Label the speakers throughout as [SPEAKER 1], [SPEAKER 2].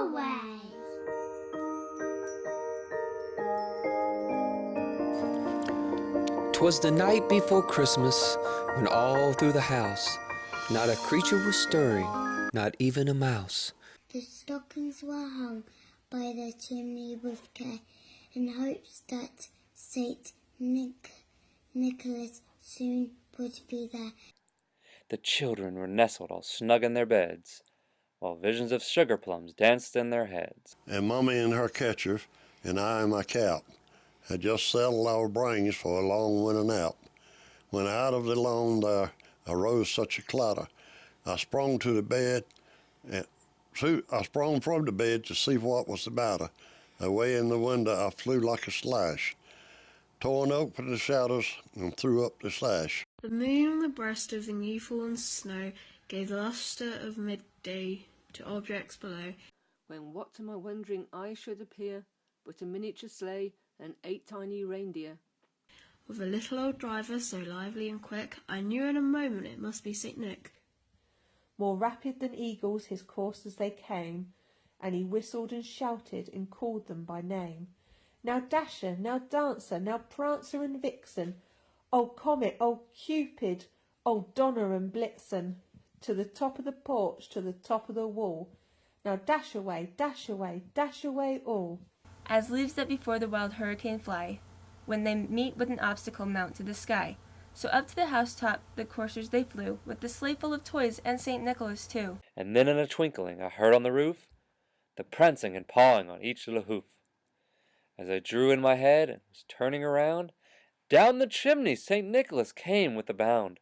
[SPEAKER 1] away.
[SPEAKER 2] 'Twas the night before Christmas, when all through the house not a creature was stirring, not even a mouse.
[SPEAKER 1] The stockings were hung by the chimney with care, in hopes that Saint Nicholas soon would be there.
[SPEAKER 3] The children were nestled all snug in their beds, while visions of sugar plums danced in their heads.
[SPEAKER 4] And Mommy in her kerchief, and I in my cap, had just settled our brains for a long winter nap. When out of the lawn there arose such a clatter, I sprung to the bed, and I sprung from the bed to see what was the matter. Away in the window I flew like a slash, torn open the shadows and threw up the sash.
[SPEAKER 5] The moon on the breast of the new fallen snow gave the lustre of midday to objects below.
[SPEAKER 6] When what to my wondering eye should appear but a miniature sleigh and 8 tiny reindeer.
[SPEAKER 5] With a little old driver so lively and quick, I knew in a moment it must be St. Nick.
[SPEAKER 7] More rapid than eagles his coursers they came, and he whistled and shouted and called them by name. Now Dasher, now Dancer, now Prancer and Vixen, old Comet, old Cupid, old Donner and Blitzen, to the top of the porch, to the top of the wall. Now dash away, dash away, dash away all.
[SPEAKER 8] As leaves that before the wild hurricane fly, when they meet with an obstacle mount to the sky. So up to the housetop the coursers they flew, with the sleigh full of toys and St. Nicholas too.
[SPEAKER 3] And then in a twinkling I heard on the roof the prancing and pawing on each little hoof. As I drew in my head and was turning around, down the chimney St. Nicholas came with a bound.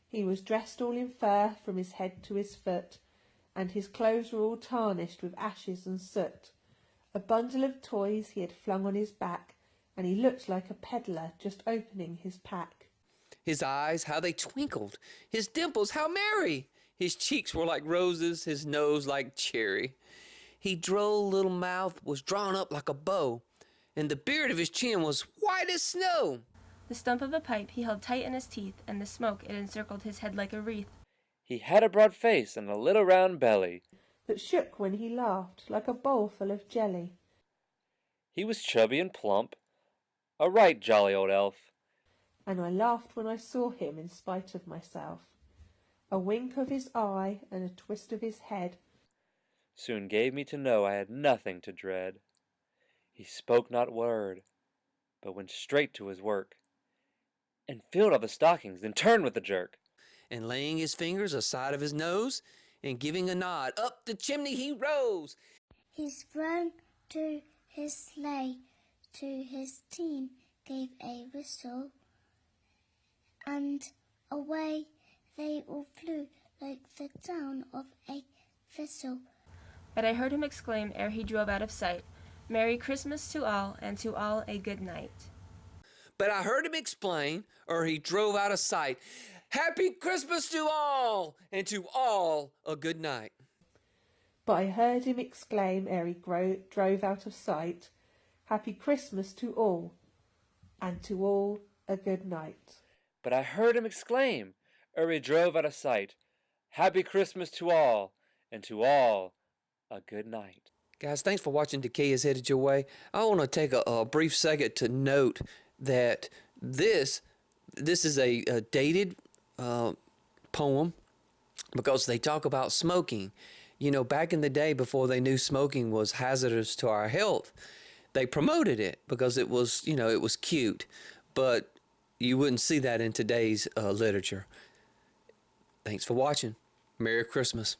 [SPEAKER 7] He was dressed all in fur from his head to his foot, and his clothes were all tarnished with ashes and soot. A bundle of toys he had flung on his back, and he looked like a peddler just opening his pack.
[SPEAKER 2] His eyes, how they twinkled, his dimples, how merry! His cheeks were like roses, his nose like cherry. His droll little mouth was drawn up like a bow, and the beard of his chin was white as snow.
[SPEAKER 8] The stump of a pipe he held tight in his teeth, and the smoke it encircled his head like a wreath.
[SPEAKER 3] He had a broad face and a little round belly
[SPEAKER 7] that shook when he laughed like a bowl full of jelly.
[SPEAKER 3] He was chubby and plump, a right jolly old elf.
[SPEAKER 7] And I laughed when I saw him in spite of myself. A wink of his eye and a twist of his head
[SPEAKER 3] soon gave me to know I had nothing to dread. He spoke not word, but went straight to his work, and filled all the stockings, then turned with a jerk.
[SPEAKER 2] And laying his fingers aside of his nose, and giving a nod, up the chimney he rose.
[SPEAKER 1] He sprang to his sleigh, to his team gave a whistle, and away they all flew like the down of a thistle.
[SPEAKER 8] But I heard him exclaim ere he drove out of sight, Merry Christmas to all, and to all a good night.
[SPEAKER 2] But I heard him explain, or he drove out of sight, Happy Christmas to all, and to all a good night.
[SPEAKER 7] But I heard him exclaim ere he drove out of sight, Happy Christmas to all, and to all a good night.
[SPEAKER 3] But I heard him exclaim ere he drove out of sight, Happy Christmas to all, and to all a good night.
[SPEAKER 2] Guys, thanks for watching Decay is Headed Your Way. I want to take a brief second to note that this is a dated poem because they talk about smoking. You know, back in the day before they knew smoking was hazardous to our health, they promoted it because it was, you know, it was cute. But you wouldn't see that in today's literature. Thanks for watching. Merry Christmas.